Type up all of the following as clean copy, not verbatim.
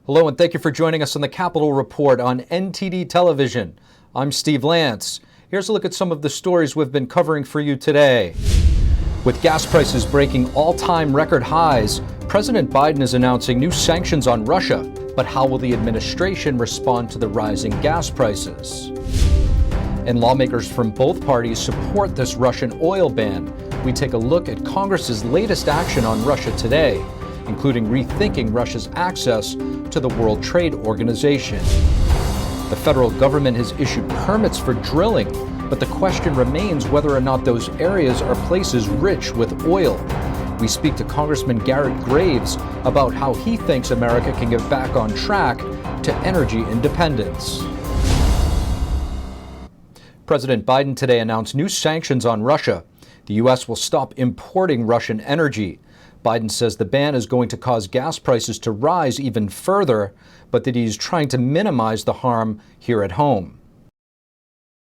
Hello and thank you for joining us on the Capitol Report on NTD television. I'm Steve Lance. Here's a look at some of the stories we've been covering for you today. With gas prices breaking all-time record highs, President Biden is announcing new sanctions on Russia. But how will the administration respond to the rising gas prices? And lawmakers from both parties support this Russian oil ban. We take a look at Congress's latest action on Russia today, including rethinking Russia's access to the World Trade Organization. The federal government has issued permits for drilling, but the question remains whether or not those areas are places rich with oil. We speak to Congressman Garrett Graves about how he thinks America can get back on track to energy independence. President Biden today announced new sanctions on Russia. The U.S. will stop importing Russian energy. Biden says the ban is going to cause gas prices to rise even further, but that he's trying to minimize the harm here at home.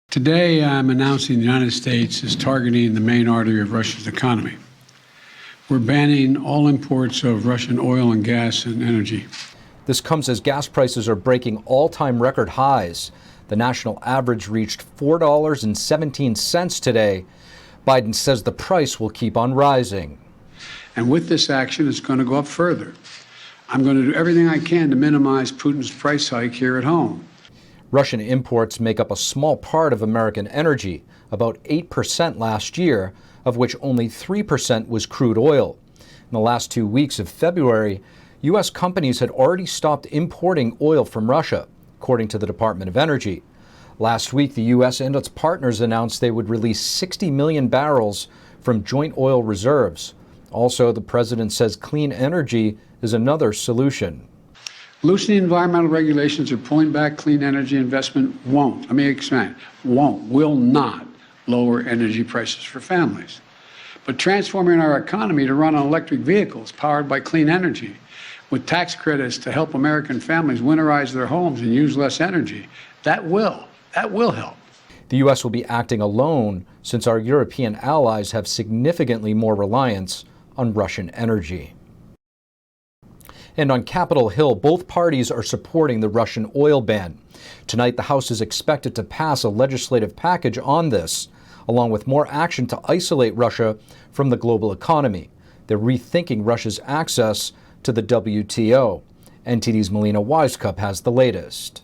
Today, I'm announcing the United States is targeting the main artery of Russia's economy. We're banning all imports of Russian oil and gas and energy. This comes as gas prices are breaking all-time record highs. The national average reached $4.17 today. Biden says the price will keep on rising. And with this action, it's going to go up further. I'm going to do everything I can to minimize Putin's price hike here at home. Russian imports make up a small part of American energy, about 8% last year, of which only 3% was crude oil. In the last 2 weeks of February, U.S. companies had already stopped importing oil from Russia, according to the Department of Energy. Last week, the U.S. and its partners announced they would release 60 million barrels from joint oil reserves. Also, the president says clean energy is another solution. Loosening environmental regulations or pulling back clean energy investment will not lower energy prices for families. But transforming our economy to run on electric vehicles powered by clean energy, with tax credits to help American families winterize their homes and use less energy, that will help. The U.S. will be acting alone since our European allies have significantly more reliance on Russian energy. And on Capitol Hill, both parties are supporting the Russian oil ban. Tonight, the House is expected to pass a legislative package on this, along with more action to isolate Russia from the global economy. They're rethinking Russia's access to the WTO. NTD's Melina Wisecup has the latest.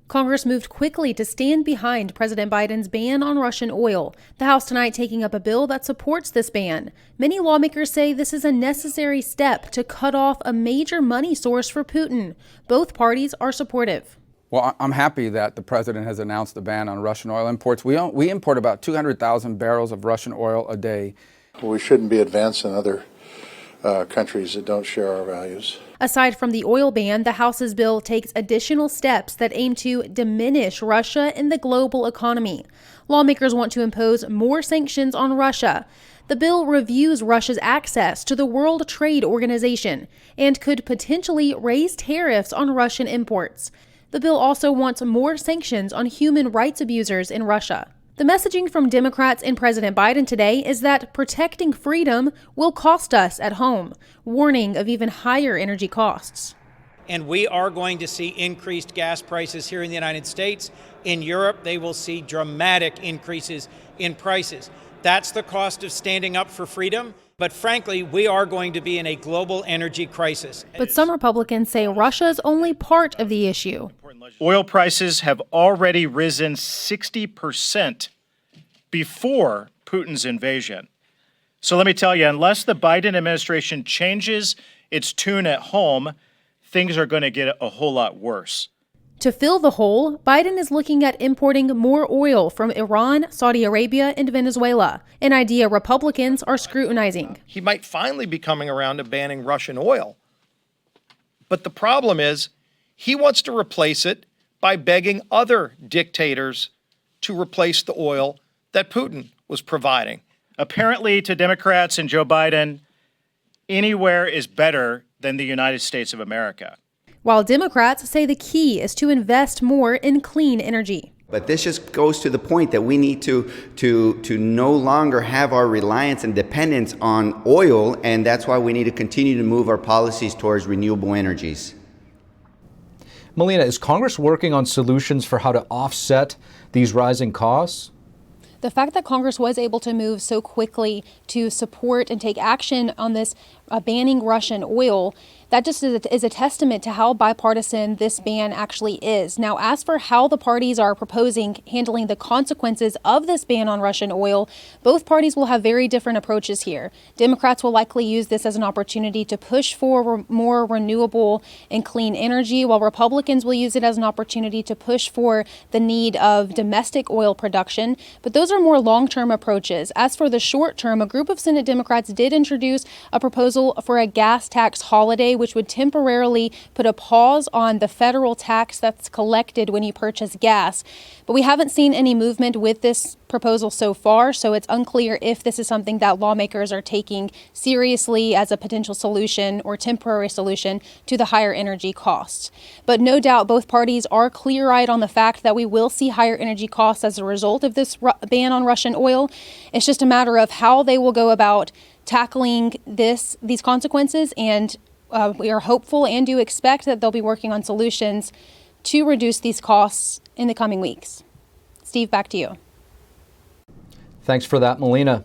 Congress moved quickly to stand behind President Biden's ban on Russian oil. The House tonight taking up a bill that supports this ban. Many lawmakers say this is a necessary step to cut off a major money source for Putin. Both parties are supportive. Well, I'm happy that the president has announced the ban on Russian oil imports. We import about 200,000 barrels of Russian oil a day. We shouldn't be advancing other countries that don't share our values. Aside from the oil ban, the House's bill takes additional steps that aim to diminish Russia in the global economy. Lawmakers want to impose more sanctions on Russia. The bill reviews Russia's access to the World Trade Organization and could potentially raise tariffs on Russian imports. The bill also wants more sanctions on human rights abusers in Russia. The messaging from Democrats and President Biden today is that protecting freedom will cost us at home, warning of even higher energy costs. And we are going to see increased gas prices here in the United States. In Europe, they will see dramatic increases in prices. That's the cost of standing up for freedom. But frankly, we are going to be in a global energy crisis. But some Republicans say Russia's only part of the issue. Oil prices have already risen 60% before Putin's invasion. So let me tell you, unless the Biden administration changes its tune at home, things are going to get a whole lot worse. To fill the hole, Biden is looking at importing more oil from Iran, Saudi Arabia, and Venezuela, an idea Republicans are scrutinizing. He might finally be coming around to banning Russian oil. But the problem is, he wants to replace it by begging other dictators to replace the oil that Putin was providing. Apparently, to Democrats and Joe Biden, anywhere is better than the United States of America. While Democrats say the key is to invest more in clean energy. But this just goes to the point that we need to no longer have our reliance and dependence on oil, and that's why we need to continue to move our policies towards renewable energies. Melina, is Congress working on solutions for how to offset these rising costs? The fact that Congress was able to move so quickly to support and take action on this banning Russian oil, that just is a testament to how bipartisan this ban actually is. Now, as for how the parties are proposing handling the consequences of this ban on Russian oil, both parties will have very different approaches here. Democrats will likely use this as an opportunity to push for more renewable and clean energy, while Republicans will use it as an opportunity to push for the need of domestic oil production. But those are more long-term approaches. As for the short term, a group of Senate Democrats did introduce a proposal for a gas tax holiday, which would temporarily put a pause on the federal tax that's collected when you purchase gas. But we haven't seen any movement with this proposal so far, so it's unclear if this is something that lawmakers are taking seriously as a potential solution or temporary solution to the higher energy costs. But no doubt both parties are clear-eyed on the fact that we will see higher energy costs as a result of this ban on Russian oil. It's just a matter of how they will go about tackling these consequences, and we are hopeful and do expect that they'll be working on solutions to reduce these costs in the coming weeks. Steve, back to you. Thanks for that, Melina.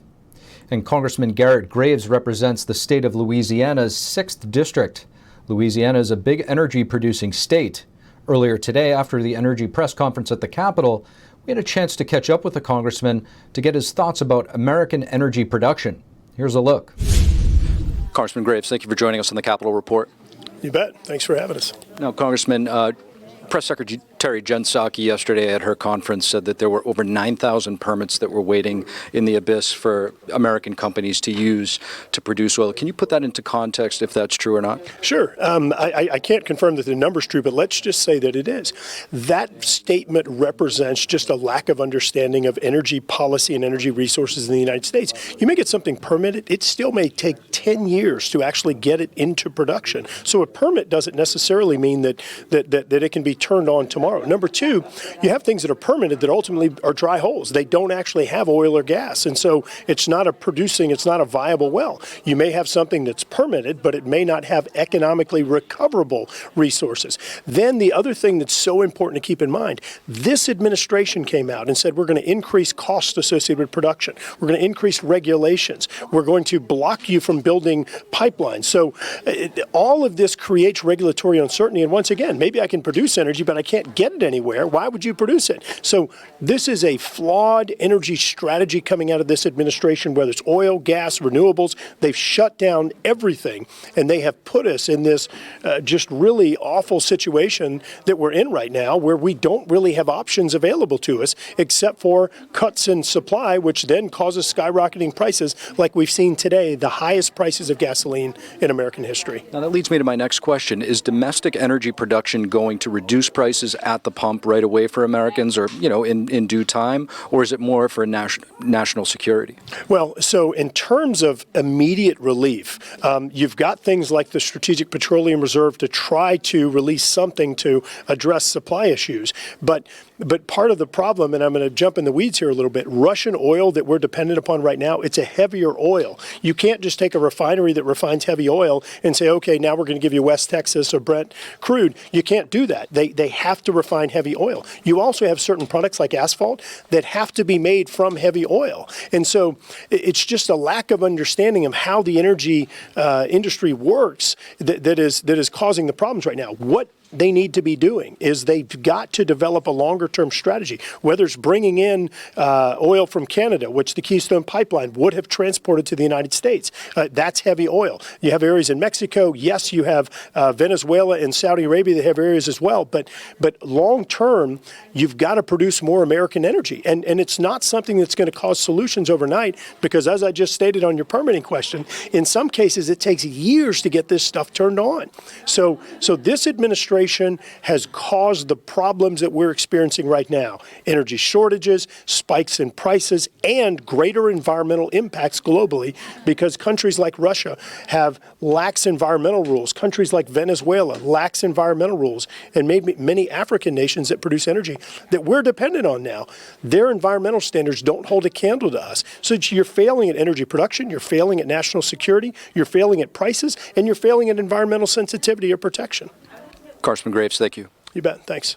And Congressman Garrett Graves represents the state of Louisiana's 6th District. Louisiana is a big energy-producing state. Earlier today, after the energy press conference at the Capitol, we had a chance to catch up with the congressman to get his thoughts about American energy production. Here's a look. Congressman Graves, thank you for joining us on the Capitol Report. You bet. Thanks for having us. Now, Congressman, Press Secretary Jen Psaki yesterday at her conference said that there were over 9,000 permits that were waiting in the abyss for American companies to use to produce oil. Can you put that into context if that's true or not? Sure. I can't confirm that the number's true, but let's just say that it is. That statement represents just a lack of understanding of energy policy and energy resources in the United States. You may get something permitted. It still may take 10 years to actually get it into production. So a permit doesn't necessarily mean that it can be turned on tomorrow. Number two, you have things that are permitted that ultimately are dry holes. They don't actually have oil or gas. And so it's not a viable well. You may have something that's permitted, but it may not have economically recoverable resources. Then the other thing that's so important to keep in mind, this administration came out and said we're going to increase costs associated with production. We're going to increase regulations. We're going to block you from building pipelines. So all of this creates regulatory uncertainty. And once again, maybe I can produce energy, but I can't get it anywhere. Why would you produce it? So this is a flawed energy strategy coming out of this administration, whether it's oil, gas, renewables. They've shut down everything, and they have put us in this just really awful situation that we're in right now, where we don't really have options available to us except for cuts in supply, which then causes skyrocketing prices like we've seen today, the highest prices of gasoline in American history. Now that leads me to my next question. Is domestic energy production going to reduce prices at the pump right away for Americans, or in due time, or is it more for national security? Well, so in terms of immediate relief, you've got things like the Strategic Petroleum Reserve to try to release something to address supply issues. But part of the problem, and I'm going to jump in the weeds here a little bit, Russian oil that we're dependent upon right now, it's a heavier oil. You can't just take a refinery that refines heavy oil and say, okay, now we're going to give you West Texas or Brent crude. You can't do that. They have to refine heavy oil. You also have certain products like asphalt that have to be made from heavy oil. And so it's just a lack of understanding of how the energy industry works that is causing the problems right now. What they need to be doing is they've got to develop a longer-term strategy, whether it's bringing in oil from Canada, which the Keystone Pipeline would have transported to the United States. That's heavy oil. You have areas in Mexico. Yes, you have Venezuela and Saudi Arabia that have areas as well. But long-term, you've got to produce more American energy. And it's not something that's going to cause solutions overnight, because as I just stated on your permitting question, in some cases it takes years to get this stuff turned on. So this administration has caused the problems that we're experiencing right now. Energy shortages, spikes in prices, and greater environmental impacts globally, because countries like Russia have lax environmental rules. Countries like Venezuela lax environmental rules, and maybe many African nations that produce energy that we're dependent on now, their environmental standards don't hold a candle to us. So you're failing at energy production, you're failing at national security, you're failing at prices, and you're failing at environmental sensitivity or protection. Congressman Graves, thank you. You bet. Thanks.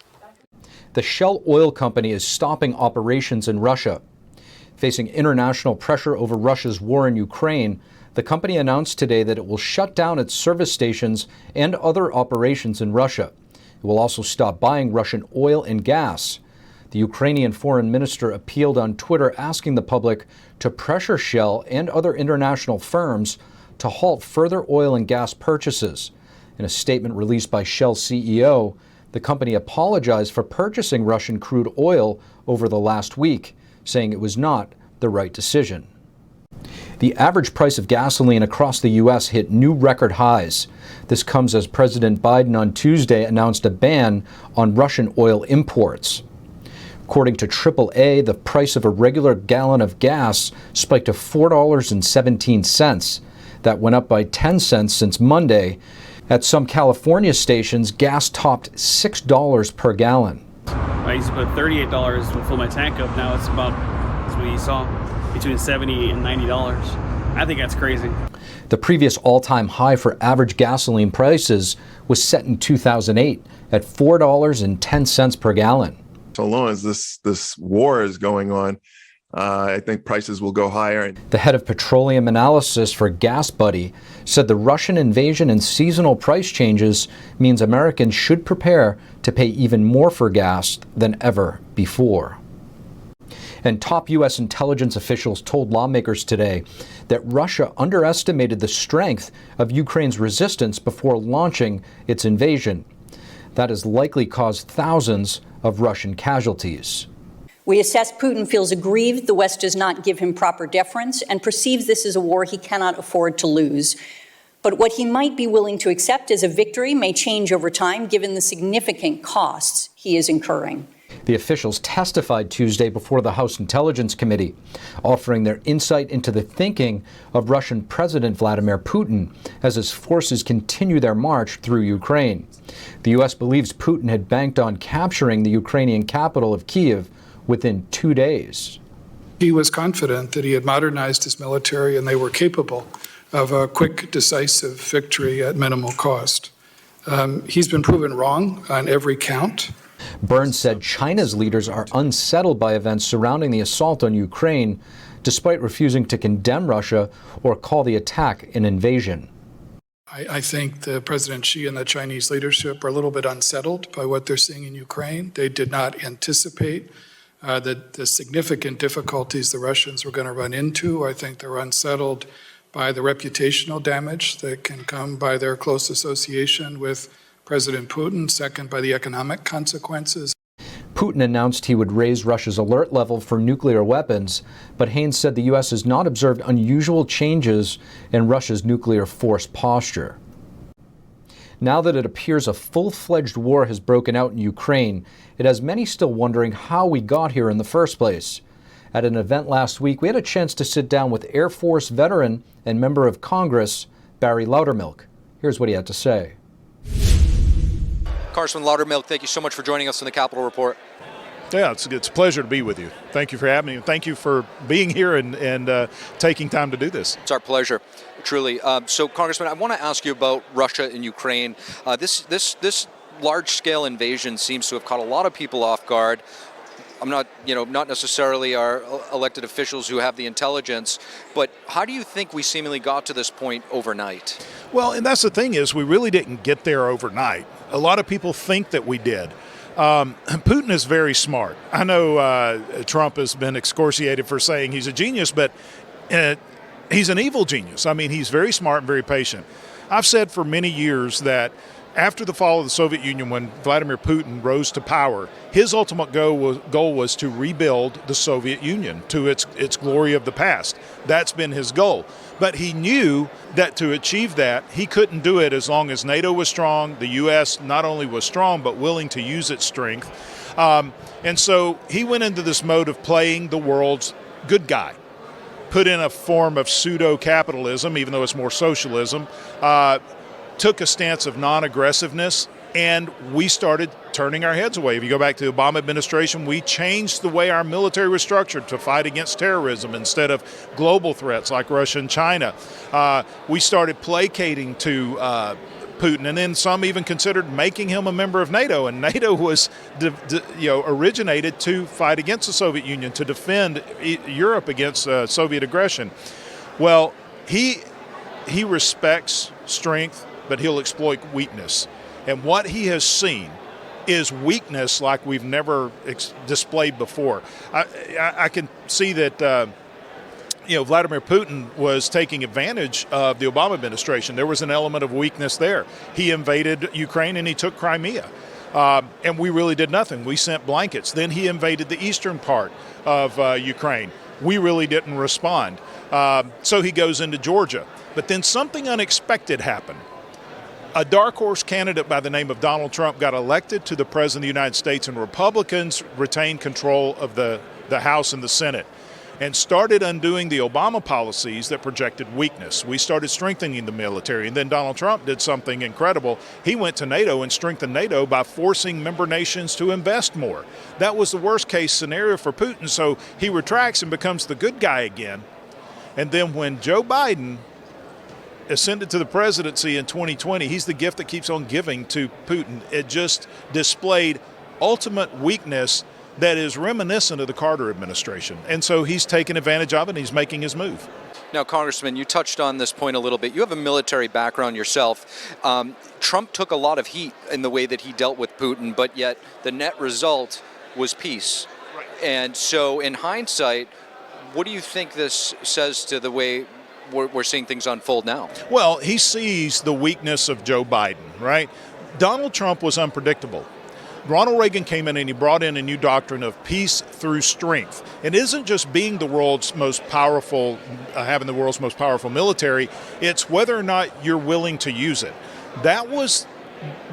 The Shell Oil Company is stopping operations in Russia. Facing international pressure over Russia's war in Ukraine, the company announced today that it will shut down its service stations and other operations in Russia. It will also stop buying Russian oil and gas. The Ukrainian foreign minister appealed on Twitter asking the public to pressure Shell and other international firms to halt further oil and gas purchases. In a statement released by Shell CEO, the company apologized for purchasing Russian crude oil over the last week, saying it was not the right decision. The average price of gasoline across the U.S. hit new record highs. This comes as President Biden on Tuesday announced a ban on Russian oil imports. According to AAA, the price of a regular gallon of gas spiked to $4.17. That went up by 10 cents since Monday. At some California stations, gas topped $6 per gallon. I used to put $38 to fill my tank up. Now it's about, as we saw, between $70 and $90. I think that's crazy. The previous all-time high for average gasoline prices was set in 2008 at $4.10 per gallon. So long as this war is going on, I think prices will go higher. The head of petroleum analysis for GasBuddy said the Russian invasion and seasonal price changes means Americans should prepare to pay even more for gas than ever before. And top U.S. intelligence officials told lawmakers today that Russia underestimated the strength of Ukraine's resistance before launching its invasion. That has likely caused thousands of Russian casualties. We assess Putin feels aggrieved the West does not give him proper deference and perceives this as a war he cannot afford to lose. But what he might be willing to accept as a victory may change over time given the significant costs he is incurring. The officials testified Tuesday before the House Intelligence Committee, offering their insight into the thinking of Russian President Vladimir Putin as his forces continue their march through Ukraine. The U.S. believes Putin had banked on capturing the Ukrainian capital of Kyiv within 2 days. He was confident that he had modernized his military and they were capable of a quick, decisive victory at minimal cost. He's been proven wrong on every count. Burns said China's leaders are unsettled by events surrounding the assault on Ukraine, despite refusing to condemn Russia or call the attack an invasion. I think the President Xi and the Chinese leadership are a little bit unsettled by what they're seeing in Ukraine. They did not anticipate the significant difficulties the Russians were going to run into. I think they're unsettled by the reputational damage that can come by their close association with President Putin, second by the economic consequences. Putin announced he would raise Russia's alert level for nuclear weapons, but Haines said the U.S. has not observed unusual changes in Russia's nuclear force posture. Now that it appears a full-fledged war has broken out in Ukraine, it has many still wondering how we got here in the first place. At an event last week, we had a chance to sit down with Air Force veteran and member of Congress, Barry Loudermilk. Here's what he had to say. Congressman Loudermilk, thank you so much for joining us on the Capitol Report. Yeah, it's a pleasure to be with you. Thank you for having me. Thank you for being here and taking time to do this. It's our pleasure, truly. So, Congressman, I want to ask you about Russia and Ukraine. This large-scale invasion seems to have caught a lot of people off guard. I'm not necessarily our elected officials who have the intelligence, but how do you think we seemingly got to this point overnight? Well, and that's the thing is we really didn't get there overnight. A lot of people think that we did. Putin is very smart. I know Trump has been excoriated for saying he's a genius, but he's an evil genius. I mean, he's very smart and very patient. I've said for many years that after the fall of the Soviet Union, when Vladimir Putin rose to power, his ultimate goal was to rebuild the Soviet Union to its glory of the past. That's been his goal. But he knew that to achieve that, he couldn't do it as long as NATO was strong, the U.S. not only was strong, but willing to use its strength. And so he went into this mode of playing the world's good guy, put in a form of pseudo-capitalism, even though it's more socialism, took a stance of non-aggressiveness, and we started turning our heads away. If you go back to the Obama administration, we changed the way our military was structured to fight against terrorism instead of global threats like Russia and China. We started placating to Putin, and then some even considered making him a member of NATO. And NATO was, originated to fight against the Soviet Union, to defend Europe against Soviet aggression. Well, he respects strength, but he'll exploit weakness. And what he has seen is weakness like we've never displayed before. I can see that. Vladimir Putin was taking advantage of the Obama administration. There was an element of weakness there. He invaded Ukraine and he took Crimea. And we really did nothing. We sent blankets. Then he invaded the eastern part of Ukraine. We really didn't respond. So he goes into Georgia. But then something unexpected happened. A dark horse candidate by the name of Donald Trump got elected to the President of the United States, and Republicans retained control of the House and the Senate, and started undoing the Obama policies that projected weakness. We started strengthening the military, and then Donald Trump did something incredible. He went to NATO and strengthened NATO by forcing member nations to invest more. That was the worst case scenario for Putin, so he retracts and becomes the good guy again. And then when Joe Biden ascended to the presidency in 2020, he's the gift that keeps on giving to Putin. It just displayed ultimate weakness that is reminiscent of the Carter administration. And so he's taken advantage of it and he's making his move. Now, Congressman, you touched on this point a little bit. You have a military background yourself. Trump took a lot of heat in the way that he dealt with Putin, but yet the net result was peace. Right. And so in hindsight, what do you think this says to the way we're seeing things unfold now? Well, he sees the weakness of Joe Biden, right? Donald Trump was unpredictable. Ronald Reagan came in and he brought in a new doctrine of peace through strength. It isn't just being the world's most powerful, having the world's most powerful military. It's whether or not you're willing to use it. That was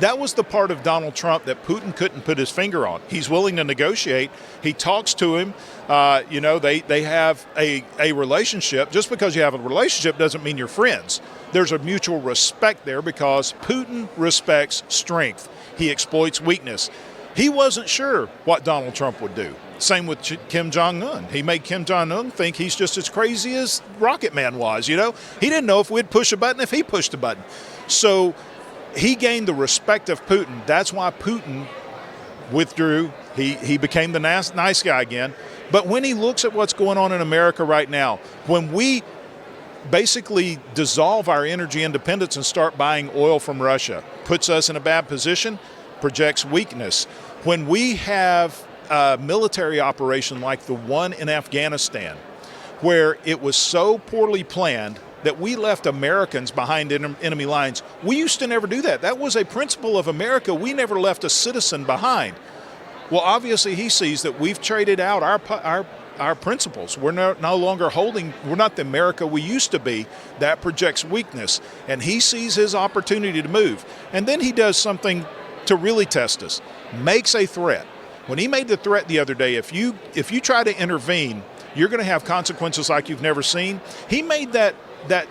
the part of Donald Trump that Putin couldn't put his finger on. He's willing to negotiate. He talks to him. They have a relationship. Just because you have a relationship doesn't mean you're friends. There's a mutual respect there because Putin respects strength. He exploits weakness. He wasn't sure what Donald Trump would do. Same with Kim Jong-un. He made Kim Jong-un think he's just as crazy as Rocket Man was, He didn't know if we'd push a button if he pushed a button. So he gained the respect of Putin. That's why Putin withdrew. He became the nice guy again. But when he looks at what's going on in America right now, when we basically dissolve our energy independence and start buying oil from Russia, puts us in a bad position, projects weakness. When we have a military operation like the one in Afghanistan, where it was so poorly planned that we left Americans behind enemy lines, we used to never do that. That was a principle of America. We never left a citizen behind. Well, obviously he sees that we've traded out our principles. We're no longer we're not the America we used to be. That projects weakness. And he sees his opportunity to move. And then he does something to really test us, makes a threat. When he made the threat the other day, if you try to intervene, you're going to have consequences like you've never seen. He made that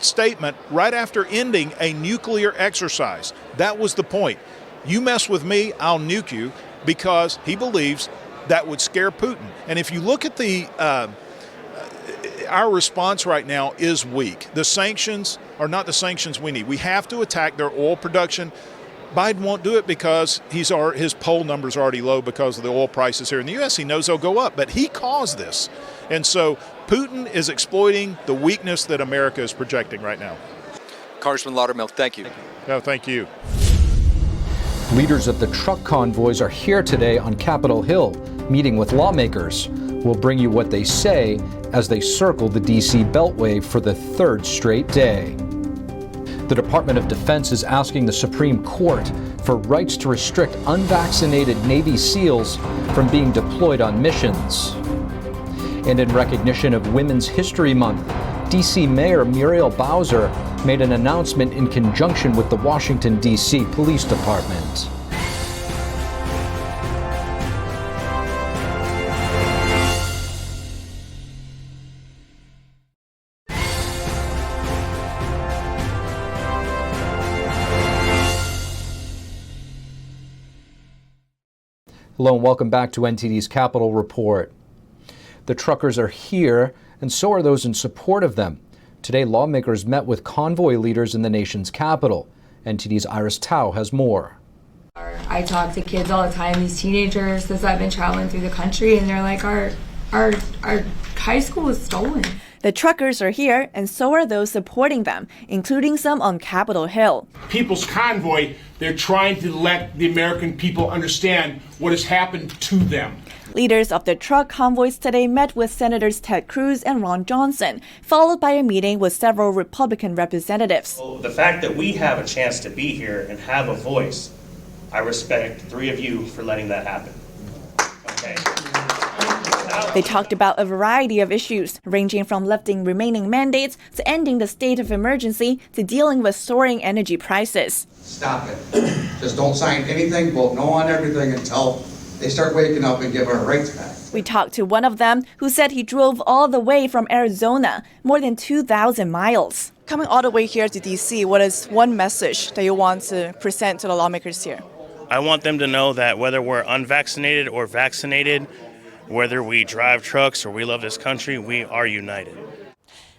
statement right after ending a nuclear exercise. That was the point. You mess with me, I'll nuke you, because he believes that would scare Putin. And if you look at our response right now is weak. The sanctions are not the sanctions we need. We have to attack their oil production. Biden won't do it because his poll numbers are already low because of the oil prices here in the U.S. He knows they'll go up, but he caused this. And so Putin is exploiting the weakness that America is projecting right now. Congressman Loudermilk, thank you. No, thank you. Leaders of the truck convoys are here today on Capitol Hill, meeting with lawmakers. We'll bring you what they say as they circle the D.C. Beltway for the third straight day. The Department of Defense is asking the Supreme Court for rights to restrict unvaccinated Navy SEALs from being deployed on missions. And in recognition of Women's History Month, D.C. Mayor Muriel Bowser made an announcement in conjunction with the Washington, D.C. Police Department. Hello and welcome back to NTD's Capitol Report. The truckers are here, and so are those in support of them. Today, lawmakers met with convoy leaders in the nation's capital. NTD's Iris Tao has more. I talk to kids all the time, these teenagers, as I've been traveling through the country, and they're like, our high school is stolen. The truckers are here, and so are those supporting them, including some on Capitol Hill. People's Convoy, they're trying to let the American people understand what has happened to them. Leaders of the truck convoys today met with Senators Ted Cruz and Ron Johnson, followed by a meeting with several Republican representatives. Well, the fact that we have a chance to be here and have a voice, I respect the three of you for letting that happen. Okay. They talked about a variety of issues, ranging from lifting remaining mandates to ending the state of emergency to dealing with soaring energy prices. Stop it. Just don't sign anything, vote no on everything until they start waking up and give our rights back. We talked to one of them who said he drove all the way from Arizona, more than 2,000 miles. Coming all the way here to D.C., what is one message that you want to present to the lawmakers here? I want them to know that whether we're unvaccinated or vaccinated, whether we drive trucks or we love this country, we are united.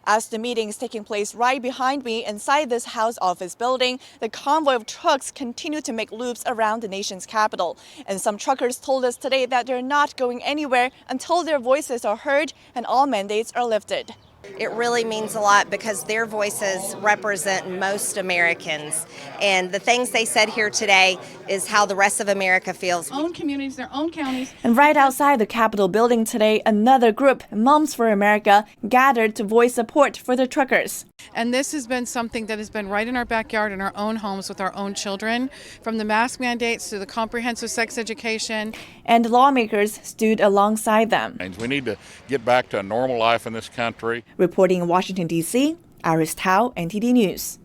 As the meeting is taking place right behind me inside this House office building, the convoy of trucks continue to make loops around the nation's capital. And some truckers told us today that they're not going anywhere until their voices are heard and all mandates are lifted. It really means a lot because their voices represent most Americans. And the things they said here today is how the rest of America feels. Own communities, their own counties. And right outside the Capitol building today, another group, Moms for America, gathered to voice support for the truckers. And this has been something that has been right in our backyard, in our own homes with our own children, from the mask mandates to the comprehensive sex education. And lawmakers stood alongside them. We need to get back to a normal life in this country. Reporting in Washington, D.C., Iris Tao, NTD News.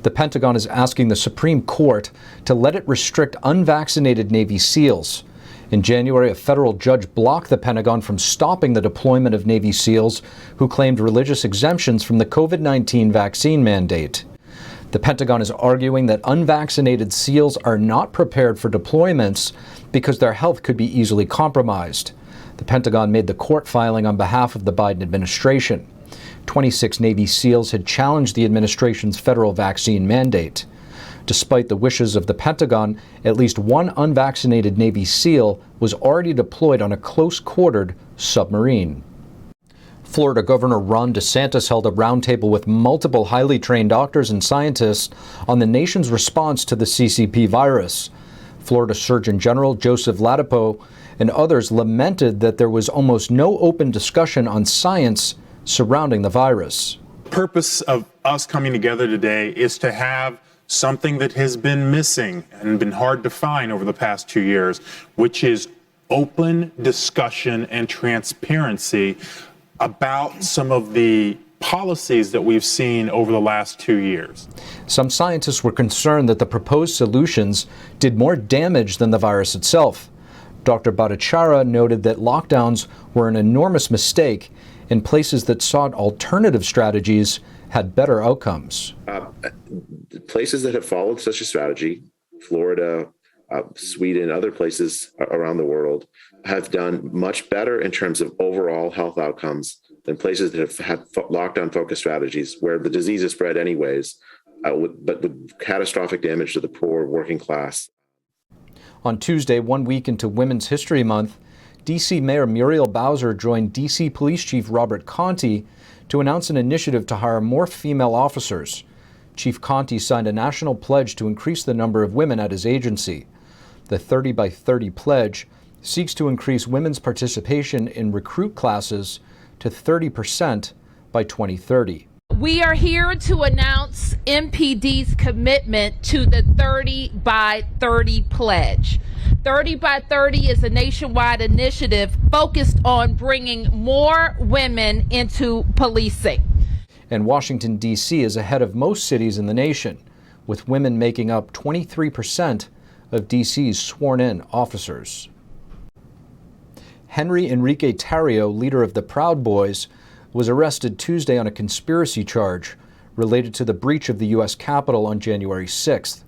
The Pentagon is asking the Supreme Court to let it restrict unvaccinated Navy SEALs. In January, a federal judge blocked the Pentagon from stopping the deployment of Navy SEALs who claimed religious exemptions from the COVID-19 vaccine mandate. The Pentagon is arguing that unvaccinated SEALs are not prepared for deployments because their health could be easily compromised. The Pentagon made the court filing on behalf of the Biden administration. 26 Navy SEALs had challenged the administration's federal vaccine mandate. Despite the wishes of the Pentagon, at least one unvaccinated Navy SEAL was already deployed on a close-quartered submarine. Florida Governor Ron DeSantis held a roundtable with multiple highly trained doctors and scientists on the nation's response to the CCP virus. Florida Surgeon General Joseph Ladapo and others lamented that there was almost no open discussion on science surrounding the virus. The purpose of us coming together today is to have something that has been missing and been hard to find over the past 2 years, which is open discussion and transparency about some of the policies that we've seen over the last 2 years. Some scientists were concerned that the proposed solutions did more damage than the virus itself. Dr. Bhattacharya noted that lockdowns were an enormous mistake, and places that sought alternative strategies had better outcomes. Places that have followed such a strategy, Florida, Sweden, other places around the world, have done much better in terms of overall health outcomes than places that have had lockdown-focused strategies where the disease is spread anyways, but with catastrophic damage to the poor working class. On Tuesday, 1 week into Women's History Month, D.C. Mayor Muriel Bowser joined D.C. Police Chief Robert Conti to announce an initiative to hire more female officers. Chief Conti signed a national pledge to increase the number of women at his agency. The 30 by 30 pledge seeks to increase women's participation in recruit classes to 30% by 2030. We are here to announce MPD's commitment to the 30 by 30 pledge. 30 by 30 is a nationwide initiative focused on bringing more women into policing. And Washington, D.C. is ahead of most cities in the nation, with women making up 23% of D.C.'s sworn-in officers. Henry Enrique Tarrio, leader of the Proud Boys, was arrested Tuesday on a conspiracy charge related to the breach of the U.S. Capitol on January 6th.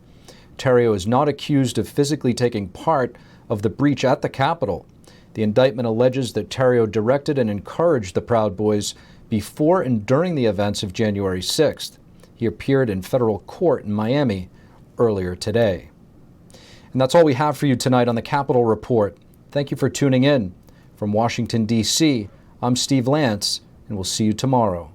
Tarrio is not accused of physically taking part of the breach at the Capitol. The indictment alleges that Tarrio directed and encouraged the Proud Boys before and during the events of January 6th. He appeared in federal court in Miami earlier today. And that's all we have for you tonight on the Capitol Report. Thank you for tuning in. From Washington, D.C., I'm Steve Lance, and we'll see you tomorrow.